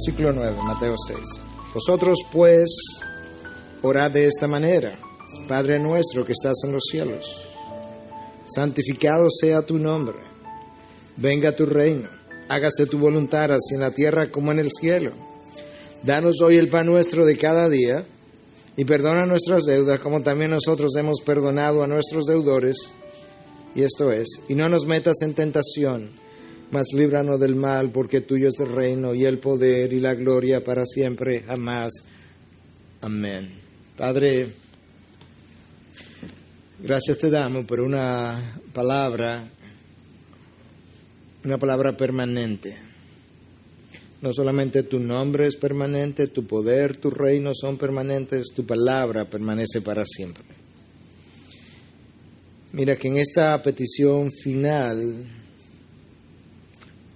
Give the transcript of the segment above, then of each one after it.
versículo 9, Mateo 6. Vosotros pues orad de esta manera: Padre nuestro que estás en los cielos, santificado sea tu nombre, venga tu reino, hágase tu voluntad así en la tierra como en el cielo. Danos hoy el pan nuestro de cada día, y perdona nuestras deudas como también nosotros hemos perdonado a nuestros deudores. Y esto es, y no nos metas en tentación, mas líbranos del mal, porque tuyo es el reino y el poder y la gloria para siempre, jamás. Amén. Padre, gracias te damos por una palabra permanente. No solamente tu nombre es permanente, tu poder, tu reino son permanentes, tu palabra permanece para siempre. Mira que en esta petición final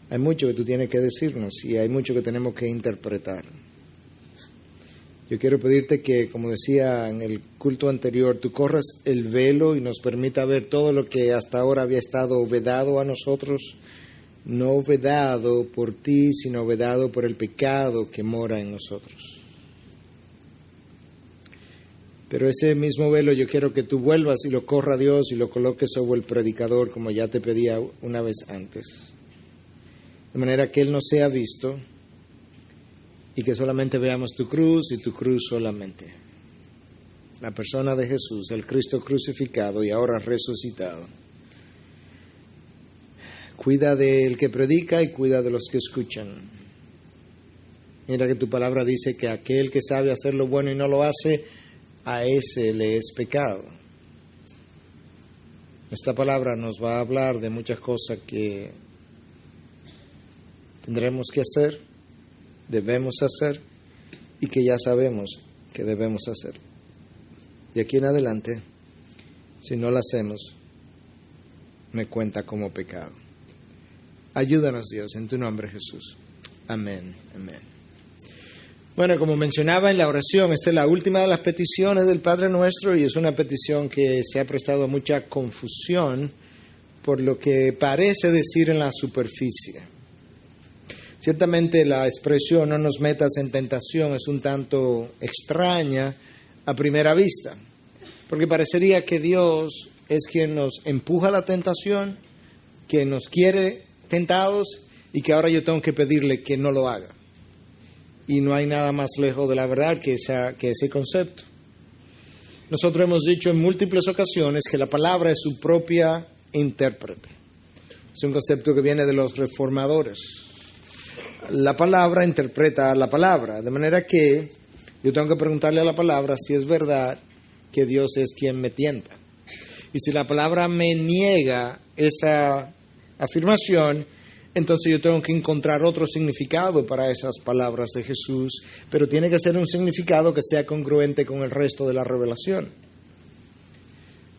hay mucho que tú tienes que decirnos y hay mucho que tenemos que interpretar. Yo quiero pedirte que, como decía en el culto anterior, tú corras el velo y nos permita ver todo lo que hasta ahora había estado vedado a nosotros, no vedado por ti, sino vedado por el pecado que mora en nosotros. Pero ese mismo velo yo quiero que tú vuelvas y lo corra a Dios y lo coloques sobre el predicador, como ya te pedía una vez antes. De manera que Él no sea visto y que solamente veamos tu cruz y tu cruz solamente. La persona de Jesús, el Cristo crucificado y ahora resucitado. Cuida del que predica y cuida de los que escuchan. Mira que tu palabra dice que aquel que sabe hacer lo bueno y no lo hace, a ese le es pecado. Esta palabra nos va a hablar de muchas cosas que tendremos que hacer, debemos hacer y que ya sabemos que debemos hacer. De aquí en adelante, si no lo hacemos, me cuenta como pecado. Ayúdanos, Dios, en tu nombre, Jesús. Amén, amén. Bueno, como mencionaba en la oración, esta es la última de las peticiones del Padre Nuestro y es una petición que se ha prestado mucha confusión por lo que parece decir en la superficie. Ciertamente la expresión "no nos metas en tentación" es un tanto extraña a primera vista, porque parecería que Dios es quien nos empuja a la tentación, que nos quiere tentados y que ahora yo tengo que pedirle que no lo haga. Y no hay nada más lejos de la verdad que ese concepto. Nosotros hemos dicho en múltiples ocasiones que la palabra es su propia intérprete. Es un concepto que viene de los reformadores. La palabra interpreta a la palabra, de manera que yo tengo que preguntarle a la palabra si es verdad que Dios es quien me tienta. Y si la palabra me niega esa afirmación, entonces yo tengo que encontrar otro significado para esas palabras de Jesús, pero tiene que ser un significado que sea congruente con el resto de la revelación.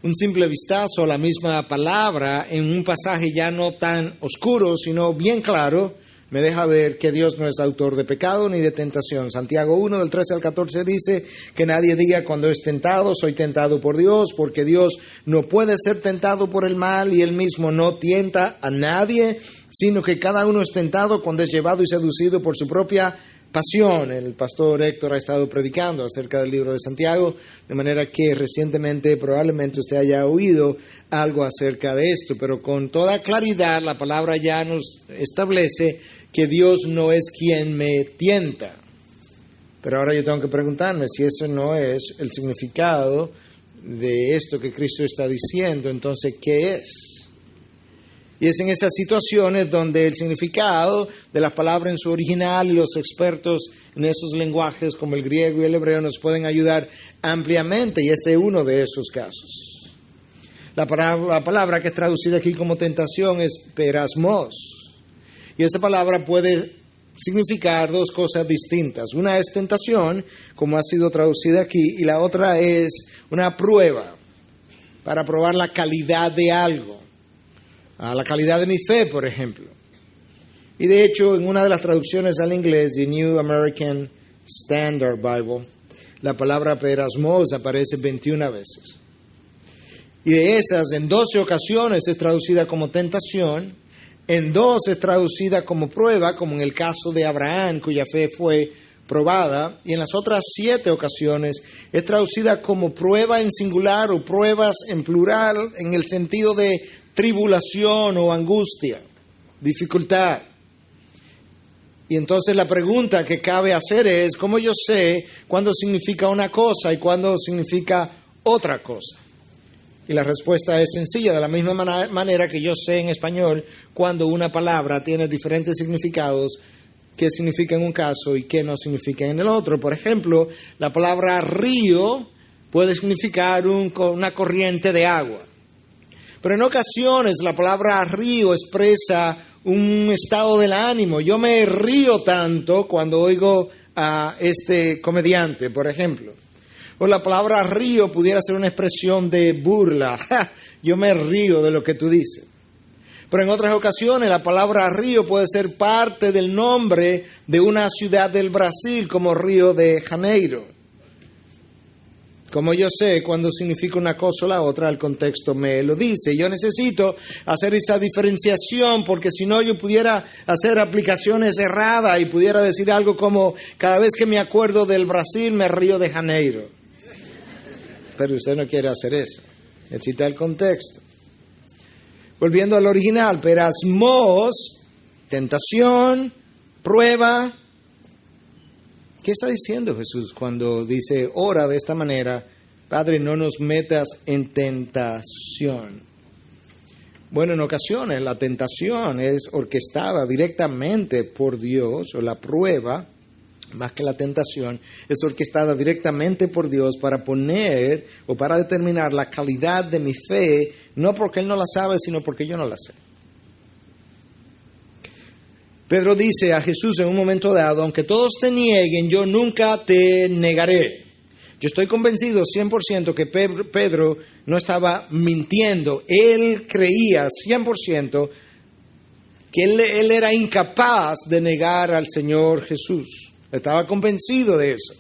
Un simple vistazo a la misma palabra en un pasaje ya no tan oscuro, sino bien claro, me deja ver que Dios no es autor de pecado ni de tentación. Santiago 1, del 13 al 14 dice que nadie diga cuando es tentado, soy tentado por Dios, porque Dios no puede ser tentado por el mal y Él mismo no tienta a nadie, sino que cada uno es tentado cuando es llevado y seducido por su propia pasión. El pastor Héctor ha estado predicando acerca del libro de Santiago, de manera que recientemente probablemente usted haya oído algo acerca de esto, pero con toda claridad la palabra ya nos establece que Dios no es quien me tienta. Pero ahora yo tengo que preguntarme si eso no es el significado de esto que Cristo está diciendo, entonces, ¿qué es? Y es en esas situaciones donde el significado de las palabras en su original y los expertos en esos lenguajes como el griego y el hebreo nos pueden ayudar ampliamente, y este es uno de esos casos. La palabra que es traducida aquí como tentación es perasmos. Y esa palabra puede significar dos cosas distintas. Una es tentación, como ha sido traducida aquí, y la otra es una prueba, para probar la calidad de algo. La calidad de mi fe, por ejemplo. Y de hecho, en una de las traducciones al inglés, The New American Standard Bible, la palabra perasmos aparece 21 veces. Y de esas, en 12 ocasiones es traducida como tentación, En 2 es traducida como prueba, como en el caso de Abraham, cuya fe fue probada. Y en las otras 7 ocasiones es traducida como prueba en singular o pruebas en plural, en el sentido de tribulación o angustia, dificultad. Y entonces la pregunta que cabe hacer es, ¿cómo yo sé cuándo significa una cosa y cuándo significa otra cosa? Y la respuesta es sencilla, de la misma manera que yo sé en español cuando una palabra tiene diferentes significados, qué significa en un caso y qué no significa en el otro. Por ejemplo, la palabra río puede significar una corriente de agua. Pero en ocasiones la palabra río expresa un estado del ánimo. Yo me río tanto cuando oigo a este comediante, por ejemplo. O la palabra río pudiera ser una expresión de burla. ¡Ja! Yo me río de lo que tú dices. Pero en otras ocasiones la palabra río puede ser parte del nombre de una ciudad del Brasil como Río de Janeiro. Como yo sé cuando significa una cosa o la otra, el contexto me lo dice. Yo necesito hacer esa diferenciación porque si no yo pudiera hacer aplicaciones erradas y pudiera decir algo como cada vez que me acuerdo del Brasil me río de Janeiro. Pero usted no quiere hacer eso. Necesita el contexto. Volviendo al original, perasmos, tentación, prueba. ¿Qué está diciendo Jesús cuando dice, ora de esta manera, Padre, no nos metas en tentación? Bueno, en ocasiones la tentación es orquestada directamente por Dios, o la prueba, más que la tentación, es orquestada directamente por Dios para poner o para determinar la calidad de mi fe, no porque Él no la sabe, sino porque yo no la sé. Pedro dice a Jesús en un momento dado, aunque todos te nieguen, yo nunca te negaré. Yo estoy convencido 100% que Pedro no estaba mintiendo. Él creía 100% que él era incapaz de negar al Señor Jesús. Estaba convencido de eso.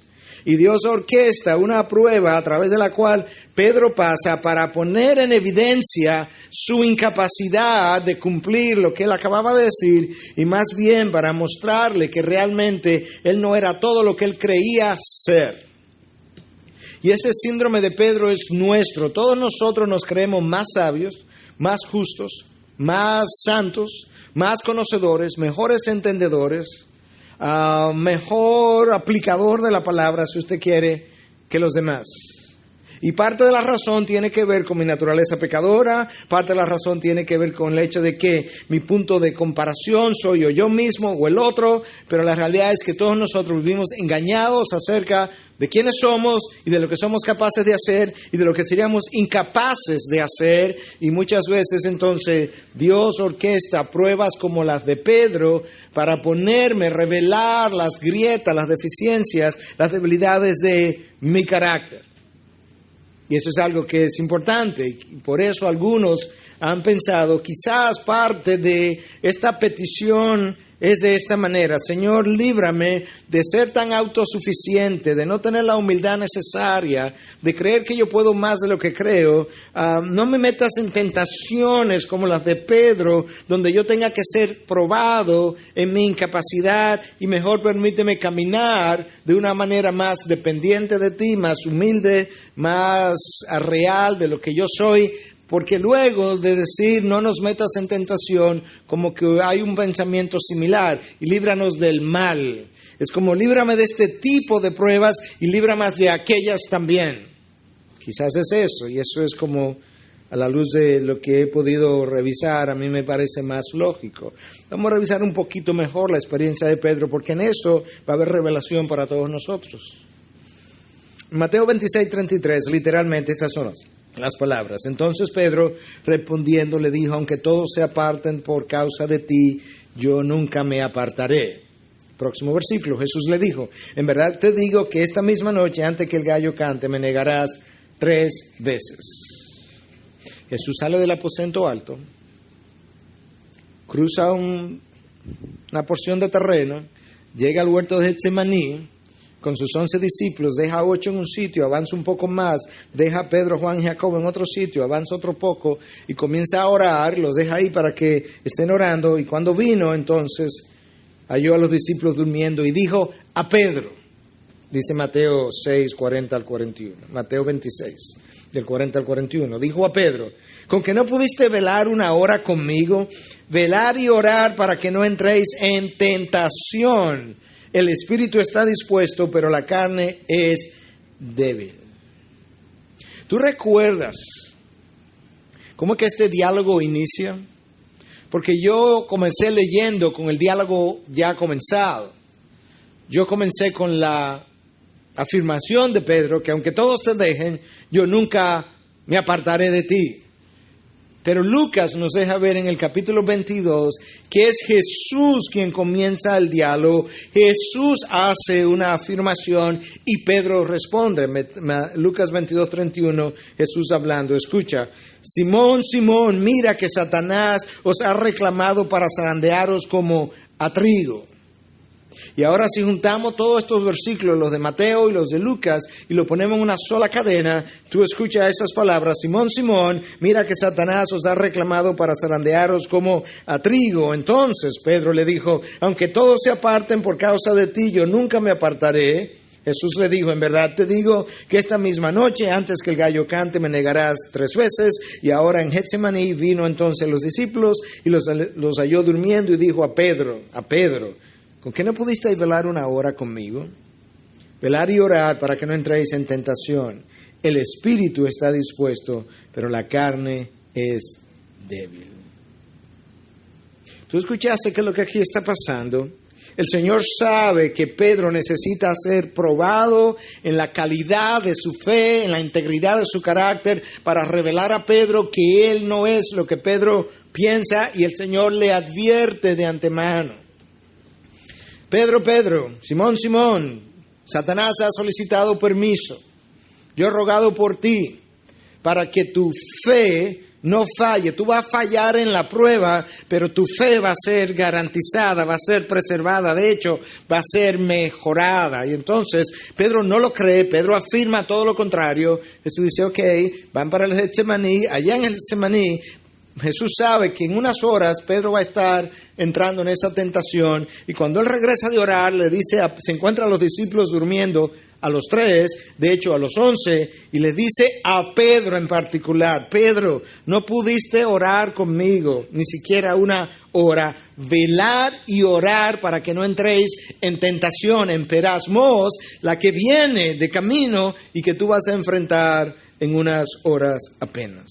Y Dios orquesta una prueba a través de la cual Pedro pasa para poner en evidencia su incapacidad de cumplir lo que él acababa de decir y más bien para mostrarle que realmente él no era todo lo que él creía ser. Y ese síndrome de Pedro es nuestro. Todos nosotros nos creemos más sabios, más justos, más santos, más conocedores, mejores entendedores, mejor aplicador de la palabra, si usted quiere, que los demás. Y parte de la razón tiene que ver con mi naturaleza pecadora, parte de la razón tiene que ver con el hecho de que mi punto de comparación soy yo mismo o el otro, pero la realidad es que todos nosotros vivimos engañados acerca de quiénes somos y de lo que somos capaces de hacer y de lo que seríamos incapaces de hacer. Y muchas veces entonces Dios orquesta pruebas como las de Pedro para revelar las grietas, las deficiencias, las debilidades de mi carácter. Y eso es algo que es importante. Y por eso algunos han pensado, quizás parte de esta petición es de esta manera: Señor, líbrame de ser tan autosuficiente, de no tener la humildad necesaria, de creer que yo puedo más de lo que creo. No me metas en tentaciones como las de Pedro, donde yo tenga que ser probado en mi incapacidad, y mejor permíteme caminar de una manera más dependiente de ti, más humilde, más real de lo que yo soy. Porque luego de decir no nos metas en tentación, como que hay un pensamiento similar, y líbranos del mal. Es como líbrame de este tipo de pruebas y líbrame de aquellas también. Quizás es eso, y eso es como a la luz de lo que he podido revisar, a mí me parece más lógico. Vamos a revisar un poquito mejor la experiencia de Pedro, porque en eso va a haber revelación para todos nosotros. En Mateo 26:33, literalmente estas son las palabras. Entonces Pedro respondiendo le dijo: aunque todos se aparten por causa de ti, yo nunca me apartaré. Próximo versículo, Jesús le dijo: en verdad te digo que esta misma noche, antes que el gallo cante, me negarás 3 veces. Jesús sale del aposento alto, cruza una porción de terreno, llega al huerto de Getsemaní, con sus 11 discípulos, deja a 8 en un sitio, avanza un poco más, deja a Pedro, Juan y Jacobo en otro sitio, avanza otro poco y comienza a orar, los deja ahí para que estén orando. Y cuando vino, entonces, halló a los discípulos durmiendo y dijo a Pedro, dice Mateo 6, 40 al 41, Mateo 26, del 40 al 41, dijo a Pedro, ¿con que no pudiste velar una hora conmigo? Velar y orar para que no entréis en tentación. El espíritu está dispuesto, pero la carne es débil. ¿Tú recuerdas cómo es que este diálogo inicia? Porque yo comencé leyendo con el diálogo ya comenzado. Yo comencé con la afirmación de Pedro que aunque todos te dejen, yo nunca me apartaré de ti. Pero Lucas nos deja ver en el capítulo 22 que es Jesús quien comienza el diálogo. Jesús hace una afirmación y Pedro responde. Lucas 22, 31, Jesús hablando. Escucha, Simón, Simón, mira que Satanás os ha reclamado para zarandearos como a trigo. Y ahora si juntamos todos estos versículos, los de Mateo y los de Lucas, y lo ponemos en una sola cadena, tú escuchas esas palabras, Simón, Simón, mira que Satanás os ha reclamado para zarandearos como a trigo. Entonces Pedro le dijo, aunque todos se aparten por causa de ti, yo nunca me apartaré. Jesús le dijo, en verdad te digo que esta misma noche, antes que el gallo cante, me negarás 3 veces. Y ahora en Getsemaní vino entonces los discípulos y los halló durmiendo y dijo a Pedro, ¿con qué no pudisteis velar una hora conmigo? Velar y orar para que no entréis en tentación. El espíritu está dispuesto, pero la carne es débil. ¿Tú escuchaste qué es lo que aquí está pasando? El Señor sabe que Pedro necesita ser probado en la calidad de su fe, en la integridad de su carácter, para revelar a Pedro que él no es lo que Pedro piensa, y el Señor le advierte de antemano. Pedro, Simón, Satanás ha solicitado permiso. Yo he rogado por ti para que tu fe no falle. Tú vas a fallar en la prueba, pero tu fe va a ser garantizada, va a ser preservada. De hecho, va a ser mejorada. Y entonces Pedro no lo cree, Pedro afirma todo lo contrario. Jesús dice, ok, van para el Getsemaní. Allá en el Getsemaní, Jesús sabe que en unas horas Pedro va a estar entrando en esa tentación, y cuando él regresa de orar, le dice, se encuentra a los discípulos durmiendo, a los 3, de hecho a los 11, y le dice a Pedro en particular, Pedro, no pudiste orar conmigo, ni siquiera una hora, velar y orar para que no entréis en tentación, en perasmos, la que viene de camino y que tú vas a enfrentar en unas horas apenas.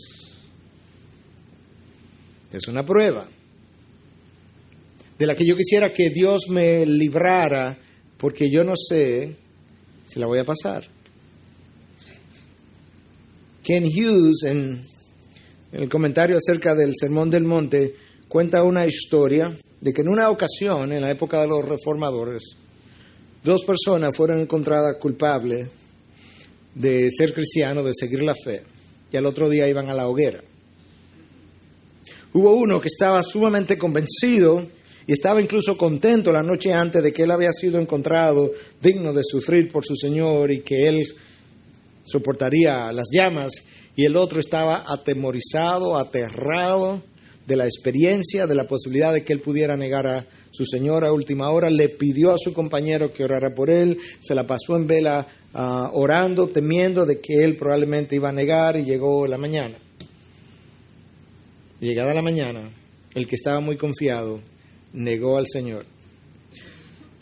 Es una prueba de la que yo quisiera que Dios me librara, porque yo no sé si la voy a pasar. Ken Hughes, en el comentario acerca del Sermón del Monte, cuenta una historia de que en una ocasión, en la época de los reformadores, 2 personas fueron encontradas culpables de ser cristianos, de seguir la fe, y al otro día iban a la hoguera. Hubo uno que estaba sumamente convencido y estaba incluso contento la noche antes de que él había sido encontrado digno de sufrir por su Señor y que él soportaría las llamas, y el otro estaba atemorizado, aterrado de la experiencia, de la posibilidad de que él pudiera negar a su Señor a última hora. Le pidió a su compañero que orara por él, se la pasó en vela orando, temiendo de que él probablemente iba a negar, y llegó la mañana. Llegada la mañana, el que estaba muy confiado negó al Señor.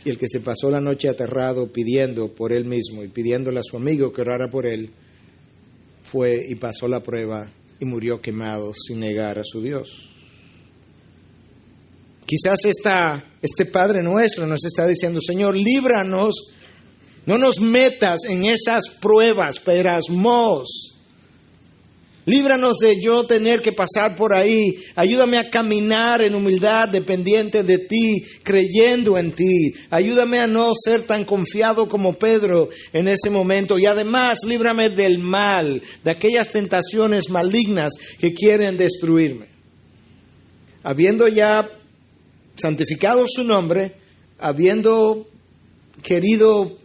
Y el que se pasó la noche aterrado pidiendo por él mismo y pidiéndole a su amigo que orara por él, fue y pasó la prueba y murió quemado sin negar a su Dios. Quizás este Padre nuestro nos está diciendo, Señor, líbranos, no nos metas en esas pruebas, perasmos. Líbranos de yo tener que pasar por ahí. Ayúdame a caminar en humildad, dependiente de ti, creyendo en ti. Ayúdame a no ser tan confiado como Pedro en ese momento. Y además, líbrame del mal, de aquellas tentaciones malignas que quieren destruirme. Habiendo ya santificado su nombre, habiendo querido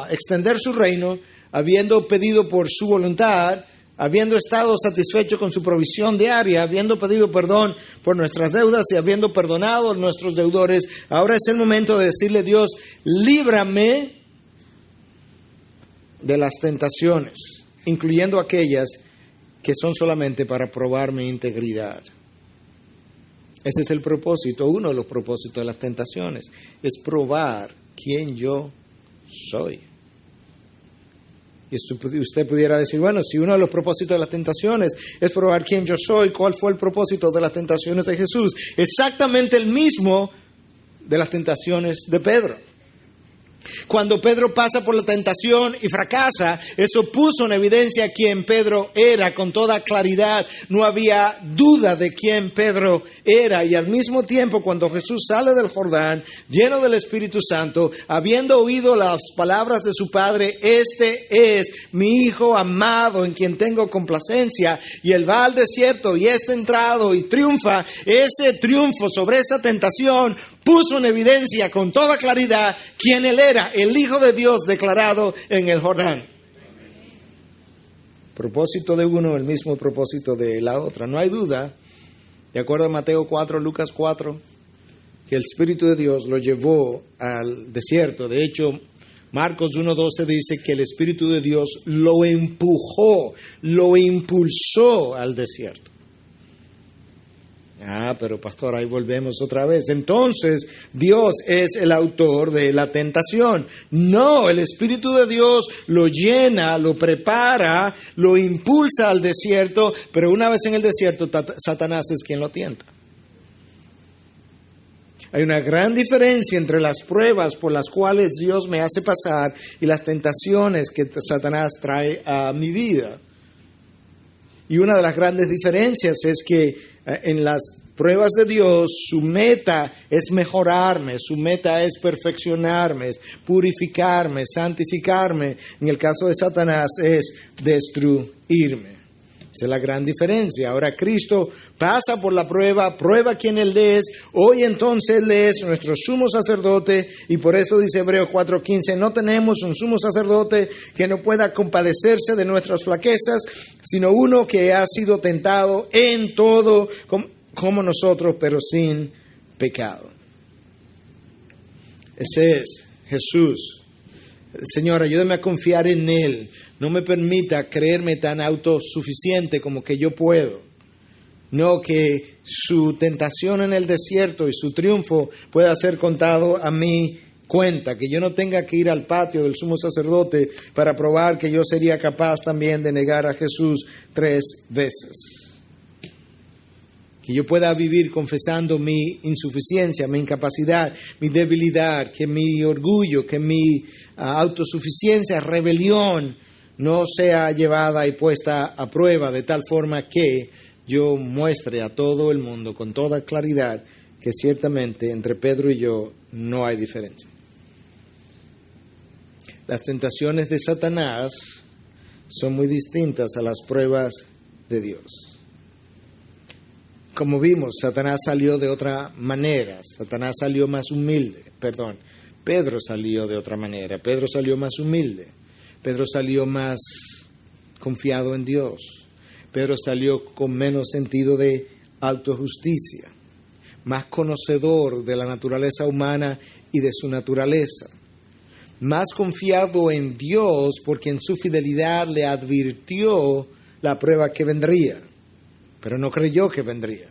extender su reino, habiendo pedido por su voluntad, habiendo estado satisfecho con su provisión diaria, habiendo pedido perdón por nuestras deudas y habiendo perdonado a nuestros deudores, ahora es el momento de decirle: Dios, líbrame de las tentaciones, incluyendo aquellas que son solamente para probar mi integridad. Ese es el propósito, uno de los propósitos de las tentaciones, es probar quién yo soy. Y usted pudiera decir, bueno, si uno de los propósitos de las tentaciones es probar quién yo soy, ¿cuál fue el propósito de las tentaciones de Jesús? Exactamente el mismo de las tentaciones de Pedro. Cuando Pedro pasa por la tentación y fracasa, eso puso en evidencia quién Pedro era con toda claridad. No había duda de quién Pedro era. Y al mismo tiempo, cuando Jesús sale del Jordán, lleno del Espíritu Santo, habiendo oído las palabras de su Padre: este es mi Hijo amado en quien tengo complacencia, y él va al desierto y es entrado y triunfa, ese triunfo sobre esa tentación puso en evidencia con toda claridad quién él era, el Hijo de Dios declarado en el Jordán. Propósito de uno, el mismo propósito de la otra. No hay duda, de acuerdo a Mateo 4, Lucas 4, que el Espíritu de Dios lo llevó al desierto. De hecho, Marcos 1:12 dice que el Espíritu de Dios lo empujó, lo impulsó al desierto. Pero pastor, ahí volvemos otra vez. Entonces, Dios es el autor de la tentación. No, el Espíritu de Dios lo llena, lo prepara, lo impulsa al desierto, pero una vez en el desierto, Satanás es quien lo tienta. Hay una gran diferencia entre las pruebas por las cuales Dios me hace pasar y las tentaciones que Satanás trae a mi vida. Y una de las grandes diferencias es que en las pruebas de Dios, su meta es mejorarme, su meta es perfeccionarme, es purificarme, santificarme. En el caso de Satanás es destruirme. Esa es la gran diferencia. Ahora Cristo pasa por la prueba, prueba quién Él es. Hoy entonces Él es nuestro sumo sacerdote, y por eso dice Hebreos 4:15, no tenemos un sumo sacerdote que no pueda compadecerse de nuestras flaquezas, sino uno que ha sido tentado en todo como nosotros, pero sin pecado. Ese es Jesús. Señor, ayúdame a confiar en Él. No me permita creerme tan autosuficiente como que yo puedo. No, que su tentación en el desierto y su triunfo pueda ser contado a mi cuenta. Que yo no tenga que ir al patio del sumo sacerdote para probar que yo sería capaz también de negar a Jesús 3 veces. Que yo pueda vivir confesando mi insuficiencia, mi incapacidad, mi debilidad, que mi orgullo, que mi autosuficiencia, rebelión, no sea llevada y puesta a prueba de tal forma que yo muestre a todo el mundo con toda claridad que ciertamente entre Pedro y yo no hay diferencia. Las tentaciones de Satanás son muy distintas a las pruebas de Dios. Como vimos, Satanás salió de otra manera. Satanás salió más humilde. Pedro salió de otra manera. Pedro salió más humilde. Pedro salió más confiado en Dios. Pedro salió con menos sentido de autojusticia. Más conocedor de la naturaleza humana y de su naturaleza. Más confiado en Dios porque en su fidelidad le advirtió la prueba que vendría. Pero no creyó que vendría.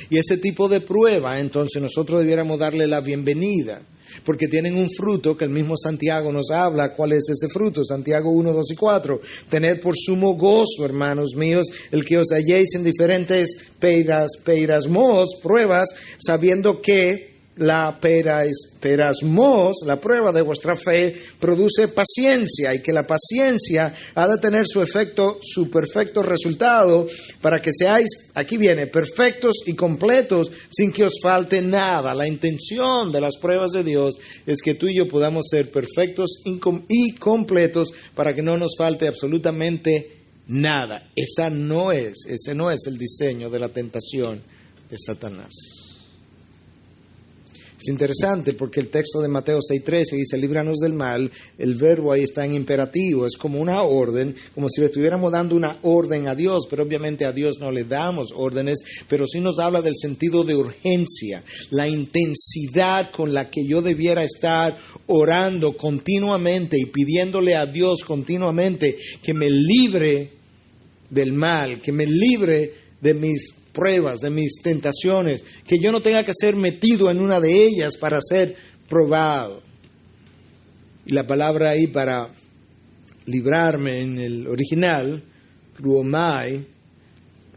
Y ese tipo de prueba, entonces nosotros debiéramos darle la bienvenida, porque tienen un fruto que el mismo Santiago nos habla. ¿Cuál es ese fruto? Santiago 1, 2 y 4. Tened por sumo gozo, hermanos míos, el que os halléis en diferentes peirasmos, pruebas, sabiendo que la perasmos, la prueba de vuestra fe, produce paciencia, y que la paciencia ha de tener su efecto, su perfecto resultado, para que seáis, aquí viene, perfectos y completos, sin que os falte nada. La intención de las pruebas de Dios es que tú y yo podamos ser perfectos y completos, para que no nos falte absolutamente nada. Ese no es el diseño de la tentación de Satanás. Es interesante porque el texto de Mateo 6:13 dice, líbranos del mal. El verbo ahí está en imperativo, es como una orden, como si le estuviéramos dando una orden a Dios, pero obviamente a Dios no le damos órdenes, pero sí nos habla del sentido de urgencia, la intensidad con la que yo debiera estar orando continuamente y pidiéndole a Dios continuamente que me libre del mal, que me libre de mis pruebas, de mis tentaciones, que yo no tenga que ser metido en una de ellas para ser probado. Y la palabra ahí para librarme en el original, kruomai,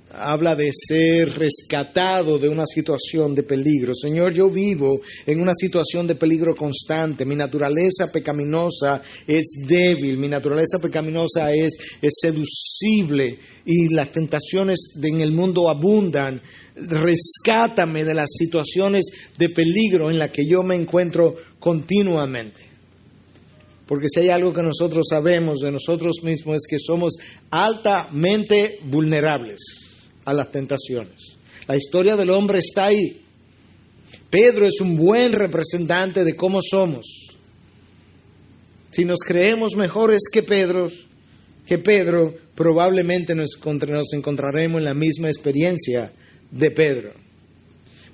habla de ser rescatado de una situación de peligro. Señor, yo vivo en una situación de peligro constante. Mi naturaleza pecaminosa es débil, mi naturaleza pecaminosa es seducible y las tentaciones en el mundo abundan. Rescátame de las situaciones de peligro en las que yo me encuentro continuamente. Porque si hay algo que nosotros sabemos de nosotros mismos es que somos altamente vulnerables a las tentaciones. La historia del hombre está ahí. Pedro es un buen representante de cómo somos. Si nos creemos mejores que Pedro, probablemente nos encontraremos en la misma experiencia de Pedro.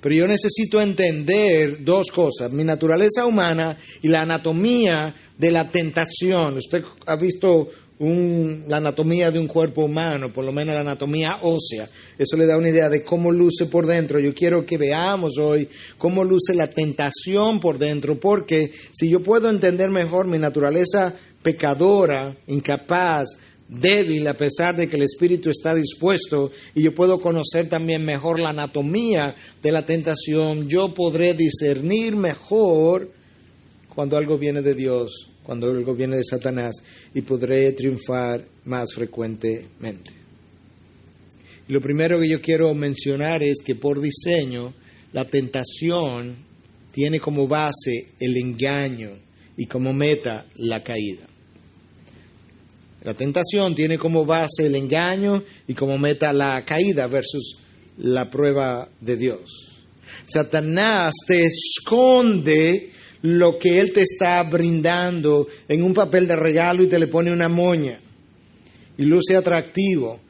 Pero yo necesito entender dos cosas, mi naturaleza humana y la anatomía de la tentación. Usted ha visto la anatomía de un cuerpo humano, por lo menos la anatomía ósea. Eso le da una idea de cómo luce por dentro. Yo quiero que veamos hoy cómo luce la tentación por dentro, porque si yo puedo entender mejor mi naturaleza pecadora, incapaz, débil, a pesar de que el espíritu está dispuesto, y yo puedo conocer también mejor la anatomía de la tentación, yo podré discernir mejor cuando algo viene de Dios, cuando algo viene de Satanás, y podré triunfar más frecuentemente. Y lo primero que yo quiero mencionar es que por diseño la tentación tiene como base el engaño y como meta la caída. La tentación tiene como base el engaño y como meta la caída versus la prueba de Dios. Satanás te esconde lo que Él te está brindando en un papel de regalo y te le pone una moña y luce atractivo.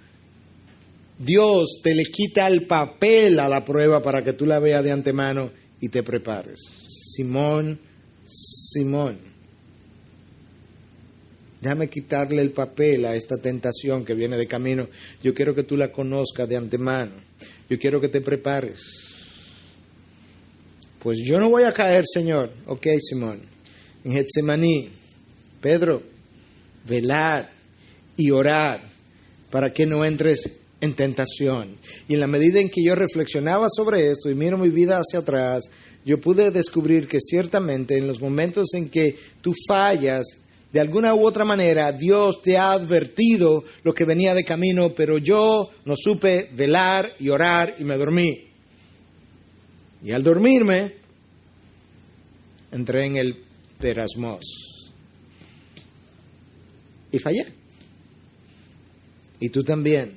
Dios te le quita el papel a la prueba para que tú la veas de antemano y te prepares. Simón, déjame quitarle el papel a esta tentación que viene de camino. Yo quiero que tú la conozcas de antemano. Yo quiero que te prepares. Pues yo no voy a caer, Señor. Ok, Simón. En Getsemaní, Pedro, velad y orad para que no entres en tentación. Y en la medida en que yo reflexionaba sobre esto y miro mi vida hacia atrás, yo pude descubrir que ciertamente en los momentos en que tú fallas, de alguna u otra manera, Dios te ha advertido lo que venía de camino, pero yo no supe velar y orar y me dormí. Y al dormirme, entré en el perasmos. Y fallé. Y tú también.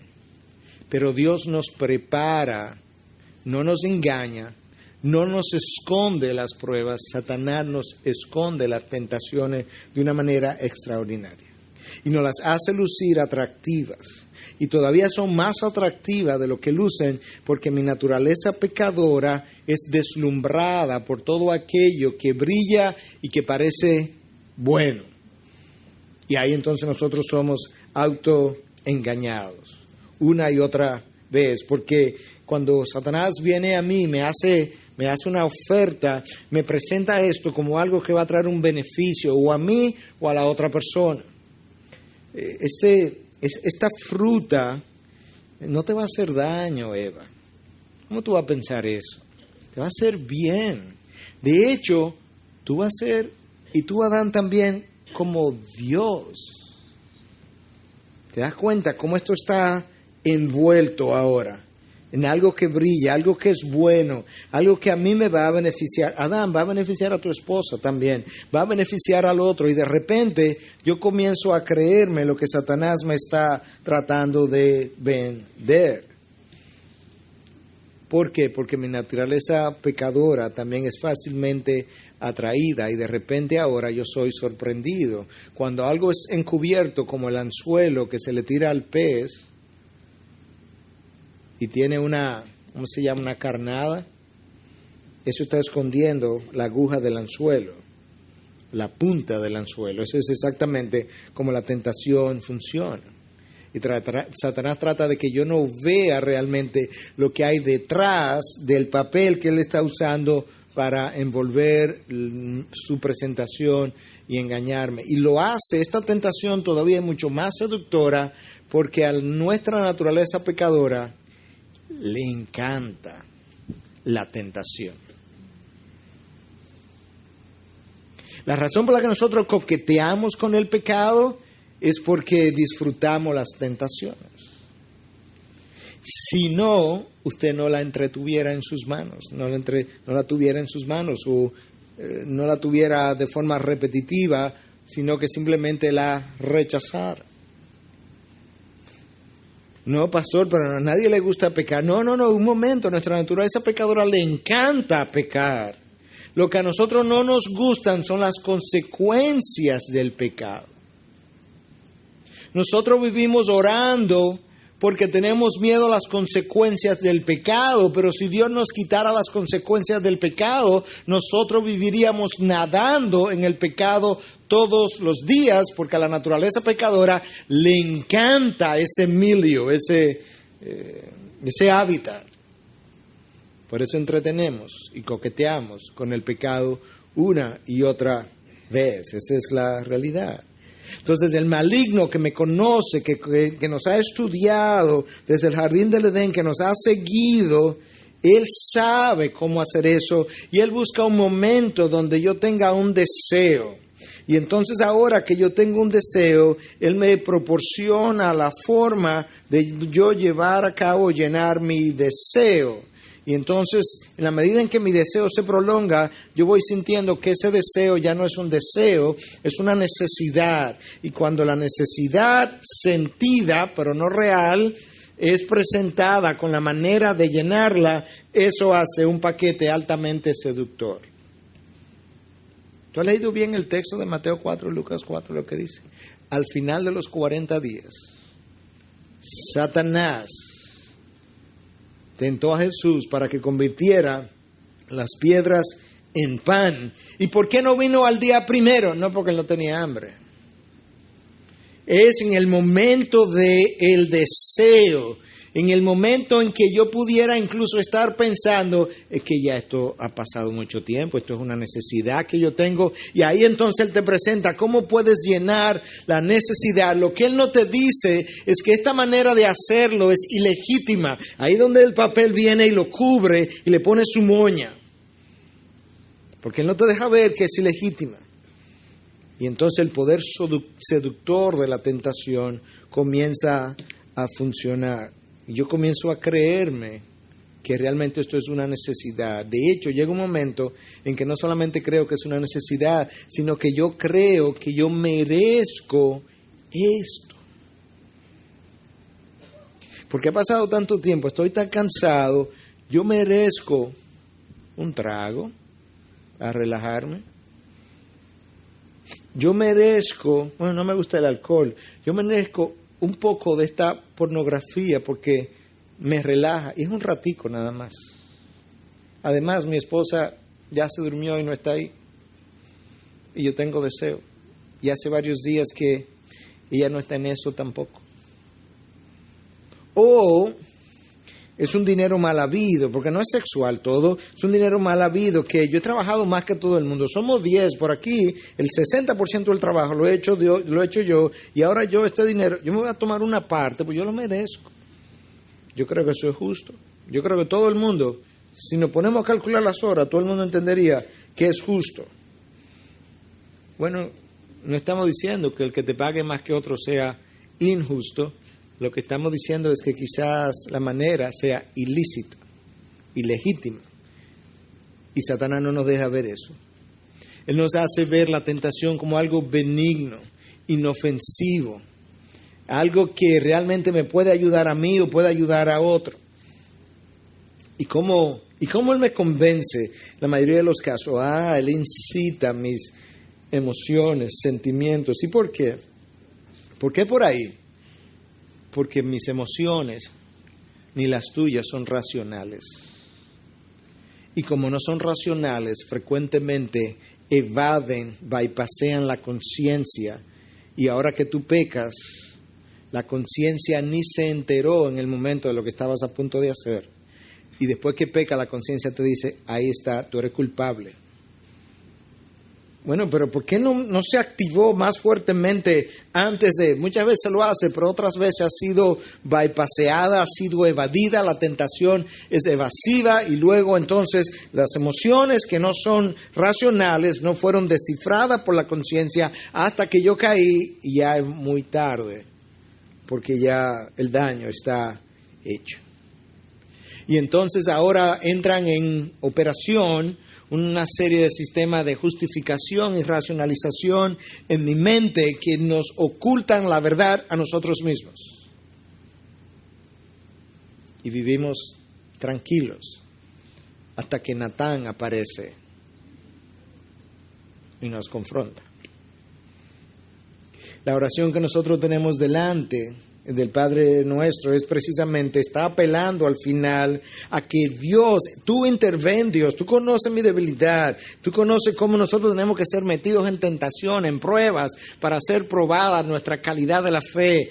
Pero Dios nos prepara, no nos engaña, no nos esconde las pruebas. Satanás nos esconde las tentaciones de una manera extraordinaria. Y nos las hace lucir atractivas. Y todavía son más atractivas de lo que lucen porque mi naturaleza pecadora es deslumbrada por todo aquello que brilla y que parece bueno. Y ahí entonces nosotros somos autoengañados una y otra vez, porque cuando Satanás viene a mí, me hace una oferta, me presenta esto como algo que va a traer un beneficio o a mí o a la otra persona. Esta fruta no te va a hacer daño, Eva. ¿Cómo tú vas a pensar eso? Te va a hacer bien. De hecho, tú vas a ser, y tú, Adán, también, como Dios. ¿Te das cuenta cómo esto está envuelto ahora en algo que brilla, algo que es bueno, algo que a mí me va a beneficiar? Adán, va a beneficiar a tu esposa también, va a beneficiar al otro, y de repente yo comienzo a creerme lo que Satanás me está tratando de vender. ¿Por qué? Porque mi naturaleza pecadora también es fácilmente atraída y de repente ahora yo soy sorprendido. Cuando algo es encubierto como el anzuelo que se le tira al pez y tiene una, ¿cómo se llama? Una carnada. Eso está escondiendo la aguja del anzuelo, la punta del anzuelo. Eso es exactamente como la tentación funciona. Y Satanás trata de que yo no vea realmente lo que hay detrás del papel que él está usando para envolver su presentación y engañarme. Y lo hace, esta tentación todavía es mucho más seductora porque a nuestra naturaleza pecadora le encanta la tentación. La razón por la que nosotros coqueteamos con el pecado es porque disfrutamos las tentaciones. Si no, usted no la entretuviera en sus manos, no la tuviera en sus manos o no la tuviera de forma repetitiva, sino que simplemente la rechazara. No, pastor, pero a nadie le gusta pecar. No, un momento, nuestra naturaleza pecadora le encanta pecar. Lo que a nosotros no nos gustan son las consecuencias del pecado. Nosotros vivimos orando porque tenemos miedo a las consecuencias del pecado, pero si Dios nos quitara las consecuencias del pecado, nosotros viviríamos nadando en el pecado todos los días, porque a la naturaleza pecadora le encanta ese milieu, ese hábitat. Por eso entretenemos y coqueteamos con el pecado una y otra vez. Esa es la realidad. Entonces el maligno que me conoce, que nos ha estudiado desde el jardín del Edén, que nos ha seguido, él sabe cómo hacer eso y él busca un momento donde yo tenga un deseo. Y entonces ahora que yo tengo un deseo, él me proporciona la forma de yo llevar a cabo, llenar mi deseo. Y entonces, en la medida en que mi deseo se prolonga, yo voy sintiendo que ese deseo ya no es un deseo, es una necesidad. Y cuando la necesidad sentida, pero no real, es presentada con la manera de llenarla, eso hace un paquete altamente seductor. ¿Tú has leído bien el texto de Mateo 4 y Lucas 4, lo que dice? Al final de los 40 días, Satanás tentó a Jesús para que convirtiera las piedras en pan. ¿Y por qué no vino al día primero? No, porque él no tenía hambre. Es en el momento del deseo, en el momento en que yo pudiera incluso estar pensando, es que ya esto ha pasado mucho tiempo, esto es una necesidad que yo tengo, y ahí entonces él te presenta cómo puedes llenar la necesidad. Lo que él no te dice es que esta manera de hacerlo es ilegítima. Ahí donde el papel viene y lo cubre y le pone su moña, porque él no te deja ver que es ilegítima. Y entonces el poder seductor de la tentación comienza a funcionar. Y yo comienzo a creerme que realmente esto es una necesidad. De hecho, llega un momento en que no solamente creo que es una necesidad, sino que yo creo que yo merezco esto. Porque ha pasado tanto tiempo, estoy tan cansado, yo merezco un trago a relajarme. Yo merezco, bueno, no me gusta el alcohol, yo merezco un poco de esta pornografía porque me relaja y es un ratico nada más. Además, mi esposa ya se durmió y no está ahí y yo tengo deseo y hace varios días que ella no está en eso tampoco. O es un dinero mal habido, porque no es sexual todo, es un dinero mal habido que yo he trabajado más que todo el mundo. Somos 10 por aquí, el 60% del trabajo lo he hecho yo, y ahora yo este dinero, yo me voy a tomar una parte, pues yo lo merezco. Yo creo que eso es justo. Yo creo que todo el mundo, si nos ponemos a calcular las horas, todo el mundo entendería que es justo. Bueno, no estamos diciendo que el que te pague más que otro sea injusto. Lo que estamos diciendo es que quizás la manera sea ilícita, ilegítima. Y Satanás no nos deja ver eso. Él nos hace ver la tentación como algo benigno, inofensivo, algo que realmente me puede ayudar a mí o puede ayudar a otro. ¿Y cómo Él me convence? La mayoría de los casos, Él incita mis emociones, sentimientos. ¿Y por qué? ¿Por qué por ahí? Porque mis emociones ni las tuyas son racionales. Y como no son racionales, frecuentemente evaden, bypassean la conciencia. Y ahora que tú pecas, la conciencia ni se enteró en el momento de lo que estabas a punto de hacer. Y después que peca, la conciencia te dice, ahí está, tú eres culpable. Bueno, pero ¿por qué no se activó más fuertemente antes de? Muchas veces lo hace, pero otras veces ha sido bypasseada, ha sido evadida, la tentación es evasiva y luego entonces las emociones que no son racionales no fueron descifradas por la conciencia hasta que yo caí y ya es muy tarde, porque ya el daño está hecho. Y entonces ahora entran en operación una serie de sistemas de justificación y racionalización en mi mente que nos ocultan la verdad a nosotros mismos. Y vivimos tranquilos hasta que Natán aparece y nos confronta. La oración que nosotros tenemos delante del Padre Nuestro es precisamente, está apelando al final a que Dios, tú interven Dios, tú conoces mi debilidad, tú conoces cómo nosotros tenemos que ser metidos en tentación, en pruebas, para ser probada nuestra calidad de la fe.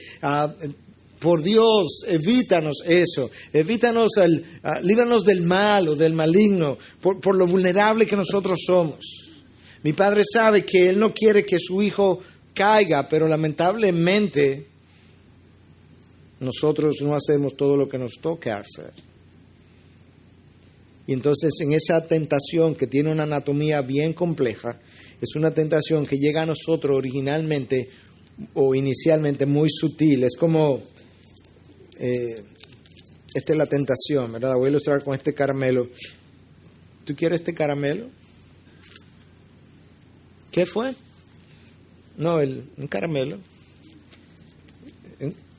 Por Dios, evítanos eso, líbranos del mal o del maligno, por lo vulnerable que nosotros somos. Mi Padre sabe que Él no quiere que su Hijo caiga, pero lamentablemente nosotros no hacemos todo lo que nos toca hacer. Y entonces en esa tentación que tiene una anatomía bien compleja, es una tentación que llega a nosotros originalmente o inicialmente muy sutil. Es como, esta es la tentación, ¿verdad? La voy a ilustrar con este caramelo. ¿Tú quieres este caramelo? ¿Qué fue? No, un caramelo.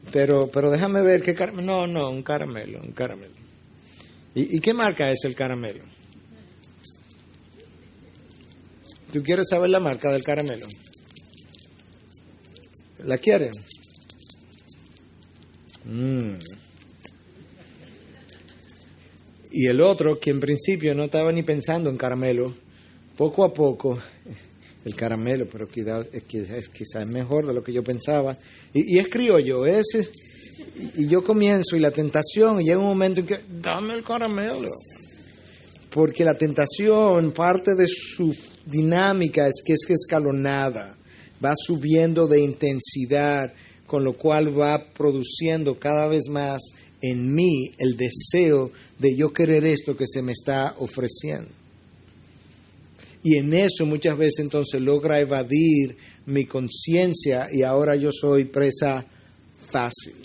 Pero déjame ver qué caramelo. No, un caramelo. ¿Y qué marca es el caramelo? ¿Tú quieres saber la marca del caramelo? ¿La quieren? Y el otro, que en principio no estaba ni pensando en caramelo, poco a poco, el caramelo, pero quizás es mejor de lo que yo pensaba. Y es criollo, y yo comienzo, y la tentación, y llega un momento en que, dame el caramelo. Porque la tentación, parte de su dinámica es que es escalonada, va subiendo de intensidad, con lo cual va produciendo cada vez más en mí el deseo de yo querer esto que se me está ofreciendo. Y en eso muchas veces entonces logra evadir mi conciencia y ahora yo soy presa fácil.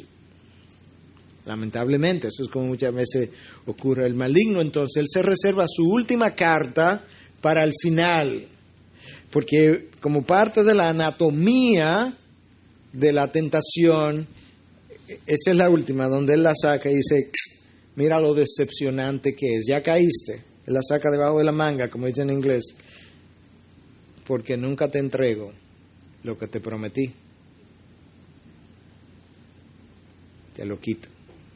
Lamentablemente, eso es como muchas veces ocurre. El maligno entonces, él se reserva su última carta para el final. Porque como parte de la anatomía de la tentación, esa es la última, donde él la saca y dice, mira lo decepcionante que es, ya caíste. Él la saca debajo de la manga, como dice en inglés, porque nunca te entrego lo que te prometí. Te lo quito.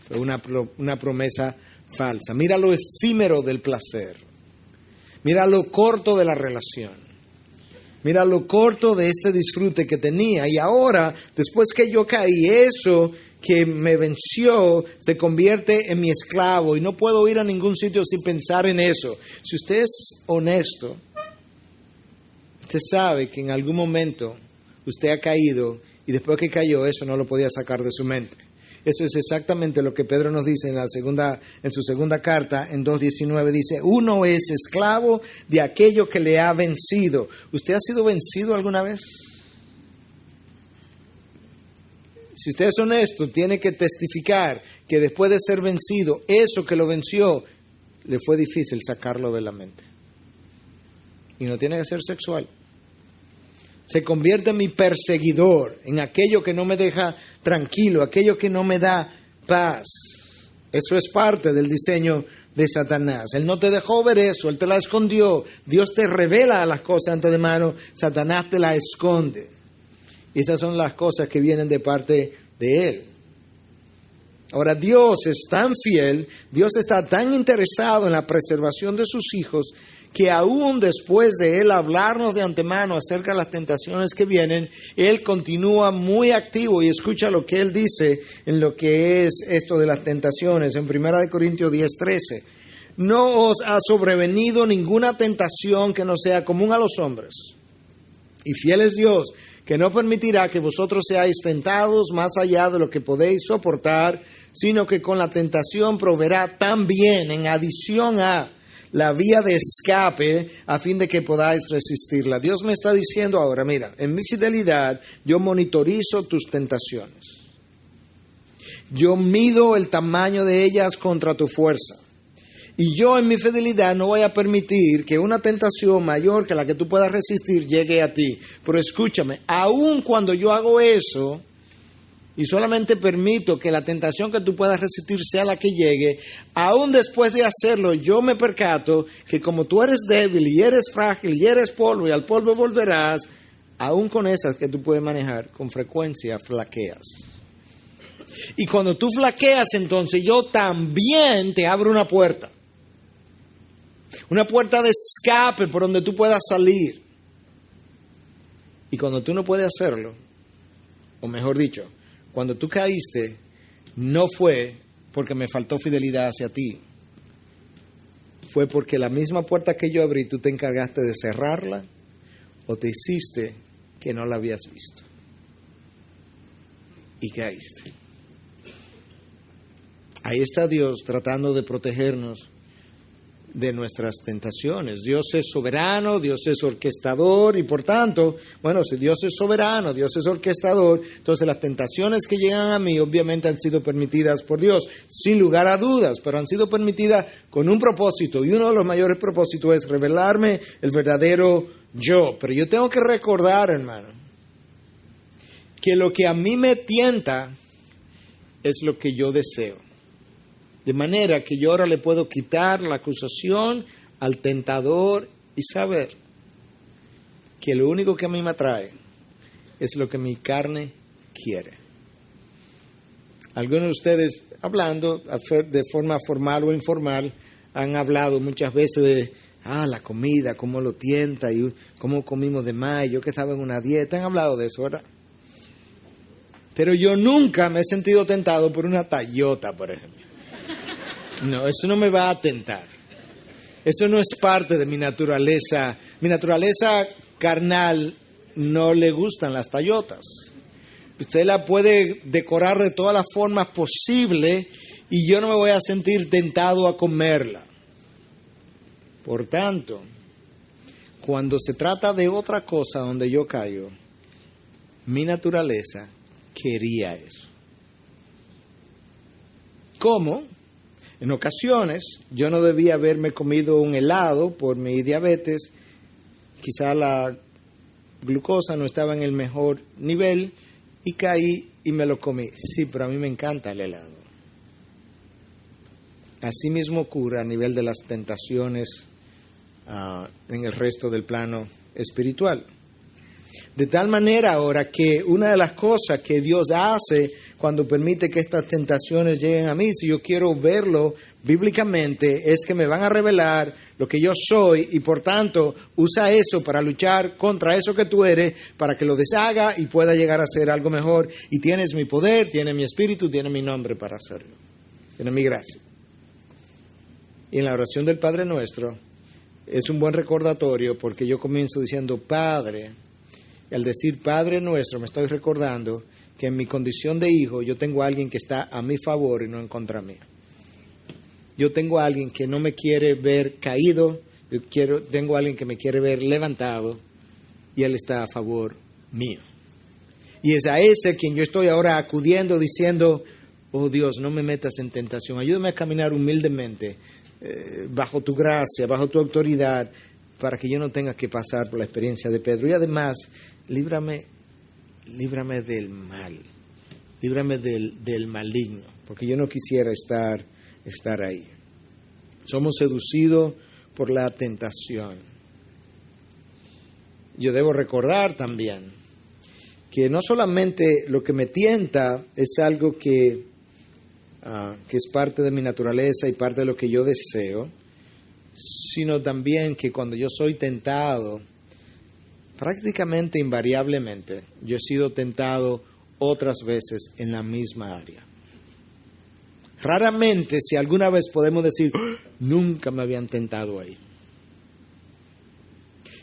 Fue una promesa falsa. Mira lo efímero del placer. Mira lo corto de la relación. Mira lo corto de este disfrute que tenía. Y ahora, después que yo caí, eso que me venció se convierte en mi esclavo y no puedo ir a ningún sitio sin pensar en eso. Si usted es honesto, usted sabe que en algún momento usted ha caído y después que cayó eso no lo podía sacar de su mente. Eso es exactamente lo que Pedro nos dice en su segunda carta, en 2:19, dice, uno es esclavo de aquello que le ha vencido. ¿Usted ha sido vencido alguna vez? Si usted es honesto, tiene que testificar que después de ser vencido, eso que lo venció, le fue difícil sacarlo de la mente. Y no tiene que ser sexual. Se convierte en mi perseguidor, en aquello que no me deja tranquilo, aquello que no me da paz. Eso es parte del diseño de Satanás. Él no te dejó ver eso, Él te la escondió. Dios te revela las cosas antes de mano, Satanás te la esconde. Y esas son las cosas que vienen de parte de Él. Ahora, Dios es tan fiel, Dios está tan interesado en la preservación de sus hijos, que aún después de Él hablarnos de antemano acerca de las tentaciones que vienen, Él continúa muy activo. Y escucha lo que Él dice en lo que es esto de las tentaciones, en 1 Corintios 10:13. No os ha sobrevenido ninguna tentación que no sea común a los hombres. Y fiel es Dios, que no permitirá que vosotros seáis tentados más allá de lo que podéis soportar, sino que con la tentación proveerá también, en adición a la vía de escape, a fin de que podáis resistirla. Dios me está diciendo ahora, mira, en mi fidelidad yo monitorizo tus tentaciones. Yo mido el tamaño de ellas contra tu fuerza. Y yo en mi fidelidad no voy a permitir que una tentación mayor que la que tú puedas resistir llegue a ti. Pero escúchame, aun cuando yo hago eso y solamente permito que la tentación que tú puedas resistir sea la que llegue, aun después de hacerlo yo me percato que como tú eres débil y eres frágil y eres polvo y al polvo volverás, aun con esas que tú puedes manejar, con frecuencia flaqueas. Y cuando tú flaqueas, entonces yo también te abro una puerta. Una puerta de escape por donde tú puedas salir. Y cuando tú no puedes hacerlo, o mejor dicho, cuando tú caíste, no fue porque me faltó fidelidad hacia ti. Fue porque la misma puerta que yo abrí, tú te encargaste de cerrarla o te hiciste que no la habías visto. Y caíste. Ahí está Dios tratando de protegernos de nuestras tentaciones. Dios es soberano, Dios es orquestador y por tanto, bueno, si Dios es soberano, Dios es orquestador, entonces las tentaciones que llegan a mí obviamente han sido permitidas por Dios, sin lugar a dudas, pero han sido permitidas con un propósito y uno de los mayores propósitos es revelarme el verdadero yo. Pero yo tengo que recordar, hermano, que lo que a mí me tienta es lo que yo deseo. De manera que yo ahora le puedo quitar la acusación al tentador y saber que lo único que a mí me atrae es lo que mi carne quiere. Algunos de ustedes, hablando de forma formal o informal, han hablado muchas veces de la comida, cómo lo tienta y cómo comimos de más, yo que estaba en una dieta. Han hablado de eso, ¿verdad? Pero yo nunca me he sentido tentado por una tallota, por ejemplo. No, eso no me va a tentar. Eso no es parte de mi naturaleza. Mi naturaleza carnal no le gustan las tallotas. Usted la puede decorar de todas las formas posibles y yo no me voy a sentir tentado a comerla. Por tanto, cuando se trata de otra cosa donde yo caigo, mi naturaleza quería eso. ¿Cómo? En ocasiones, yo no debía haberme comido un helado por mi diabetes. Quizá la glucosa no estaba en el mejor nivel y caí y me lo comí. Sí, pero a mí me encanta el helado. Así mismo ocurre a nivel de las tentaciones en el resto del plano espiritual. De tal manera ahora que una de las cosas que Dios hace cuando permite que estas tentaciones lleguen a mí, si yo quiero verlo bíblicamente, es que me van a revelar lo que yo soy y por tanto usa eso para luchar contra eso que tú eres, para que lo deshaga y pueda llegar a ser algo mejor. Y tienes mi poder, tienes mi espíritu, tienes mi nombre para hacerlo. Tienes mi gracia. Y en la oración del Padre Nuestro es un buen recordatorio porque yo comienzo diciendo Padre. Y al decir Padre Nuestro me estoy recordando que en mi condición de hijo yo tengo a alguien que está a mi favor y no en contra mía. Yo tengo a alguien que no me quiere ver caído, tengo a alguien que me quiere ver levantado y Él está a favor mío. Y es a ese quien yo estoy ahora acudiendo diciendo, oh Dios, no me metas en tentación, ayúdame a caminar humildemente bajo tu gracia, bajo tu autoridad, para que yo no tenga que pasar por la experiencia de Pedro. Y además, líbrame del mal, líbrame del maligno, porque yo no quisiera estar ahí. Somos seducidos por la tentación. Yo debo recordar también que no solamente lo que me tienta es algo que es parte de mi naturaleza y parte de lo que yo deseo, sino también que cuando yo soy tentado, prácticamente invariablemente, yo he sido tentado otras veces en la misma área. Raramente, si alguna vez podemos decir, nunca me habían tentado ahí.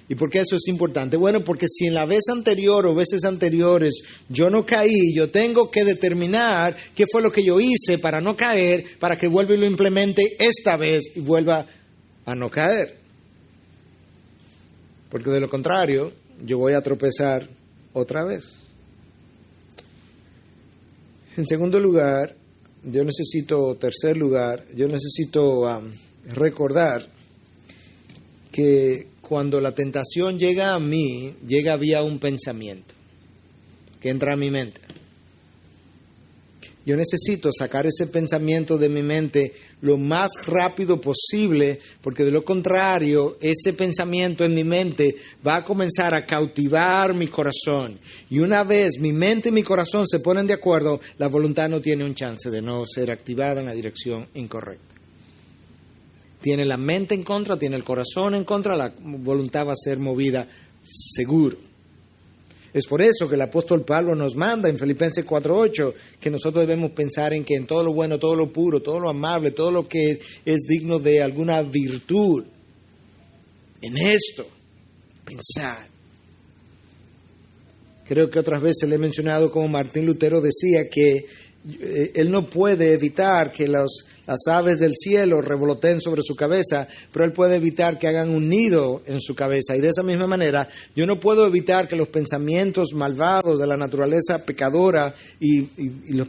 ¿Y por qué eso es importante? Bueno, porque si en la vez anterior o veces anteriores yo no caí, yo tengo que determinar qué fue lo que yo hice para no caer, para que vuelva y lo implemente esta vez y vuelva a no caer. Porque de lo contrario, yo voy a tropezar otra vez. En segundo lugar, tercer lugar, yo necesito recordar que cuando la tentación llega a mí, llega vía un pensamiento que entra a mi mente. Yo necesito sacar ese pensamiento de mi mente lo más rápido posible, porque de lo contrario, ese pensamiento en mi mente va a comenzar a cautivar mi corazón. Y una vez mi mente y mi corazón se ponen de acuerdo, la voluntad no tiene un chance de no ser activada en la dirección incorrecta. Tiene la mente en contra, tiene el corazón en contra, la voluntad va a ser movida seguro. Es por eso que el apóstol Pablo nos manda en Filipenses 4:8 que nosotros debemos pensar en que en todo lo bueno, todo lo puro, todo lo amable, todo lo que es digno de alguna virtud, en esto, pensar. Creo que otras veces le he mencionado como Martín Lutero decía que él no puede evitar que las aves del cielo revoloteen sobre su cabeza, pero él puede evitar que hagan un nido en su cabeza. Y de esa misma manera, yo no puedo evitar que los pensamientos malvados de la naturaleza pecadora y los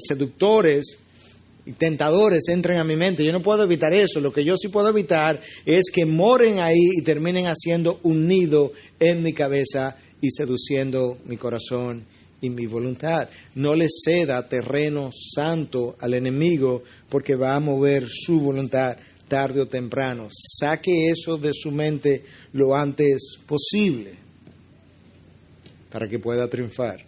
seductores y tentadores entren a mi mente. Yo no puedo evitar eso. Lo que yo sí puedo evitar es que moren ahí y terminen haciendo un nido en mi cabeza y seduciendo mi corazón y mi voluntad. No le ceda terreno santo al enemigo, porque va a mover su voluntad tarde o temprano. Saque eso de su mente lo antes posible para que pueda triunfar.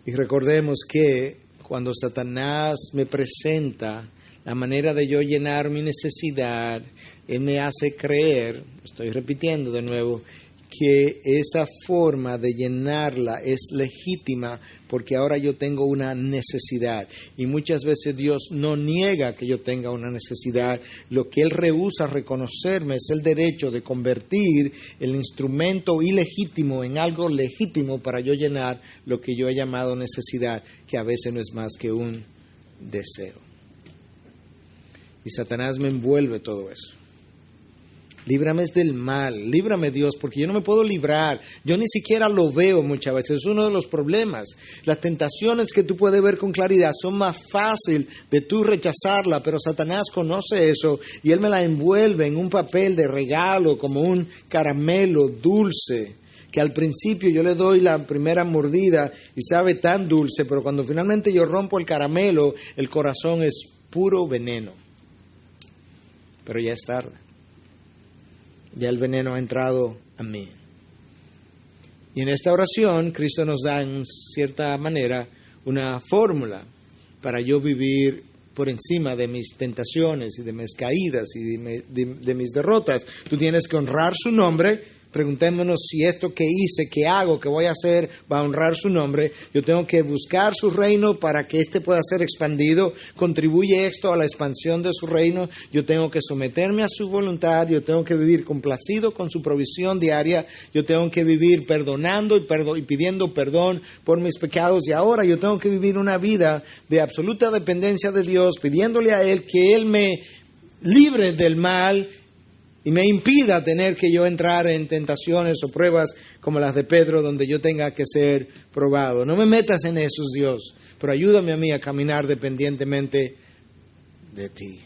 Y recordemos que cuando Satanás me presenta la manera de yo llenar mi necesidad, él me hace creer, estoy repitiendo de nuevo, que esa forma de llenarla es legítima porque ahora yo tengo una necesidad. Y muchas veces Dios no niega que yo tenga una necesidad. Lo que Él rehúsa reconocerme es el derecho de convertir el instrumento ilegítimo en algo legítimo para yo llenar lo que yo he llamado necesidad, que a veces no es más que un deseo. Y Satanás me envuelve todo eso. Líbrame del mal, líbrame Dios, porque yo no me puedo librar, yo ni siquiera lo veo muchas veces, es uno de los problemas. Las tentaciones que tú puedes ver con claridad son más fácil de tú rechazarla, pero Satanás conoce eso y él me la envuelve en un papel de regalo, como un caramelo dulce, que al principio yo le doy la primera mordida y sabe tan dulce, pero cuando finalmente yo rompo el caramelo, el corazón es puro veneno. Pero ya es tarde. Ya el veneno ha entrado a mí. Y en esta oración, Cristo nos da en cierta manera una fórmula para yo vivir por encima de mis tentaciones y de mis caídas y de mis derrotas. Tú tienes que honrar su nombre. Preguntémonos si esto que hice, que hago, que voy a hacer, va a honrar su nombre. Yo tengo que buscar su reino para que éste pueda ser expandido. Contribuye esto a la expansión de su reino. Yo tengo que someterme a su voluntad. Yo tengo que vivir complacido con su provisión diaria. Yo tengo que vivir perdonando y pidiendo perdón por mis pecados. Y ahora yo tengo que vivir una vida de absoluta dependencia de Dios, pidiéndole a Él que Él me libre del mal y me impida tener que yo entrar en tentaciones o pruebas como las de Pedro, donde yo tenga que ser probado. No me metas en esos, Dios, pero ayúdame a mí a caminar dependientemente de ti.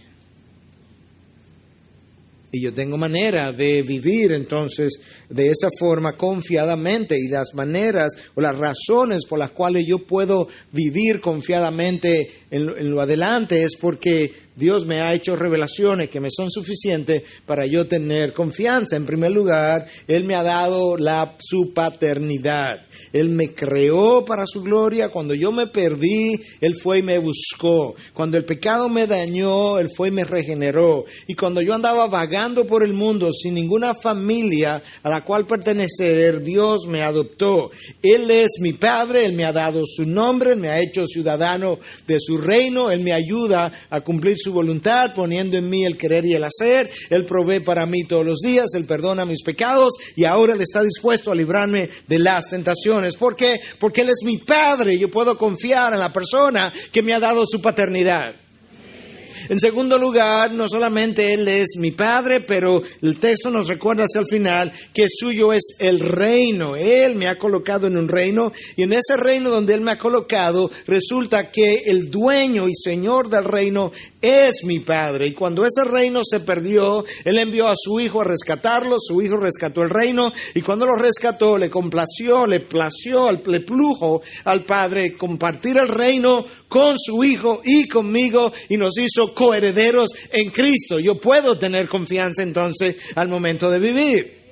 Y yo tengo manera de vivir entonces de esa forma confiadamente, y las maneras o las razones por las cuales yo puedo vivir confiadamente en lo adelante es porque Dios me ha hecho revelaciones que me son suficientes para yo tener confianza. En primer lugar, Él me ha dado su paternidad. Él me creó para su gloria. Cuando yo me perdí, Él fue y me buscó. Cuando el pecado me dañó, Él fue y me regeneró. Y cuando yo andaba vagando por el mundo sin ninguna familia a la cual pertenecer, Dios me adoptó. Él es mi Padre, Él me ha dado su nombre, me ha hecho ciudadano de su reino. Él me ayuda a cumplir su voluntad, poniendo en mí el querer y el hacer. Él provee para mí todos los días, Él perdona mis pecados y ahora Él está dispuesto a librarme de las tentaciones. ¿Por qué? Porque Él es mi Padre. Yo puedo confiar en la persona que me ha dado su paternidad. En segundo lugar, no solamente Él es mi Padre, pero el texto nos recuerda hacia el final que suyo es el reino. Él me ha colocado en un reino, y en ese reino donde Él me ha colocado, resulta que el dueño y señor del reino es mi Padre. Y cuando ese reino se perdió, Él envió a su Hijo a rescatarlo. Su Hijo rescató el reino, y cuando lo rescató, le plujo al Padre compartir el reino con su Hijo y conmigo, y nos hizo coherederos en Cristo. Yo puedo tener confianza entonces al momento de vivir.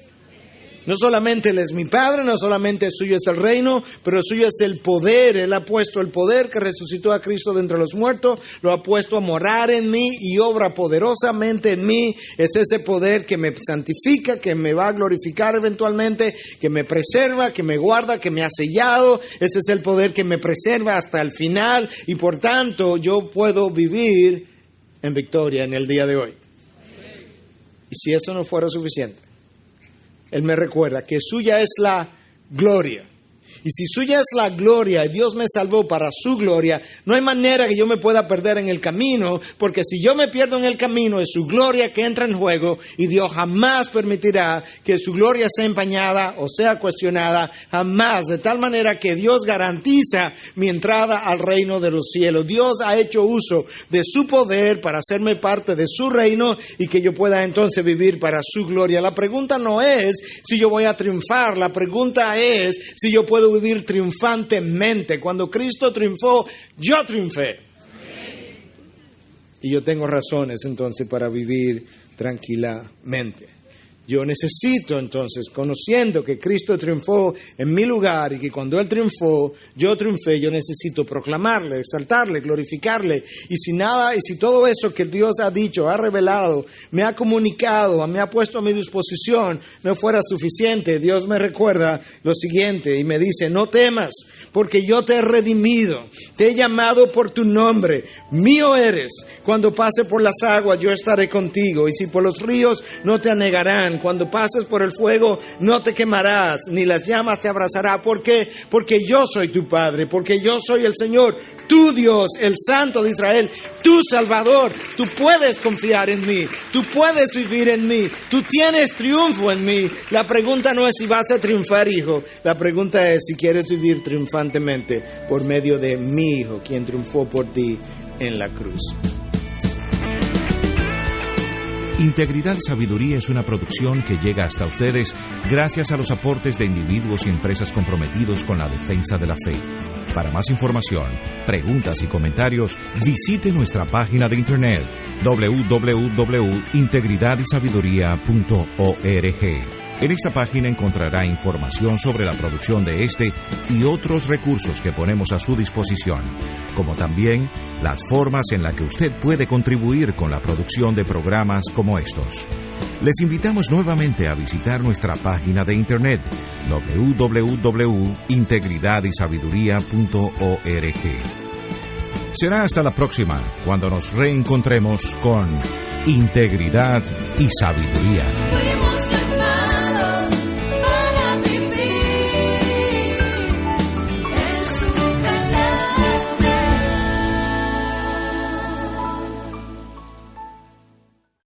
No solamente Él es mi Padre, no solamente suyo es el reino, pero suyo es el poder. Él ha puesto el poder que resucitó a Cristo de entre los muertos, lo ha puesto a morar en mí y obra poderosamente en mí. Es ese poder que me santifica, que me va a glorificar eventualmente, que me preserva, que me guarda, que me ha sellado. Ese es el poder que me preserva hasta el final, y por tanto yo puedo vivir en victoria en el día de hoy. Y si eso no fuera suficiente, Él me recuerda que suya es la gloria. Y si suya es la gloria y Dios me salvó para su gloria, no hay manera que yo me pueda perder en el camino, porque si yo me pierdo en el camino es su gloria que entra en juego, y Dios jamás permitirá que su gloria sea empañada o sea cuestionada, jamás. De tal manera que Dios garantiza mi entrada al reino de los cielos. Dios ha hecho uso de su poder para hacerme parte de su reino y que yo pueda entonces vivir para su gloria. La pregunta no es si yo voy a triunfar, la pregunta es si yo puedo vivir triunfantemente. Cuando Cristo triunfó, yo triunfé. Y yo tengo razones entonces para vivir tranquilamente. Yo necesito entonces, conociendo que Cristo triunfó en mi lugar y que cuando Él triunfó, yo triunfé, yo necesito proclamarle, exaltarle, glorificarle. Y si todo eso que Dios ha dicho, ha revelado, me ha comunicado, me ha puesto a mi disposición, no fuera suficiente, Dios me recuerda lo siguiente y me dice: no temas, porque yo te he redimido, te he llamado por tu nombre, mío eres. Cuando pase por las aguas, yo estaré contigo, y si por los ríos, no te anegarán. Cuando pases por el fuego, no te quemarás, ni las llamas te abrazarán. ¿Por qué? Porque yo soy tu Padre, porque yo soy el Señor, tu Dios, el Santo de Israel, tu Salvador. Tú puedes confiar en mí, tú puedes vivir en mí, tú tienes triunfo en mí. La pregunta no es si vas a triunfar, hijo. La pregunta es si quieres vivir triunfantemente por medio de mi Hijo, quien triunfó por ti en la cruz. Integridad y Sabiduría es una producción que llega hasta ustedes gracias a los aportes de individuos y empresas comprometidos con la defensa de la fe. Para más información, preguntas y comentarios, visite nuestra página de internet www.integridadysabiduría.org. En esta página encontrará información sobre la producción de este y otros recursos que ponemos a su disposición, como también las formas en las que usted puede contribuir con la producción de programas como estos. Les invitamos nuevamente a visitar nuestra página de internet www.integridadysabiduría.org. Será hasta la próxima, cuando nos reencontremos con Integridad y Sabiduría.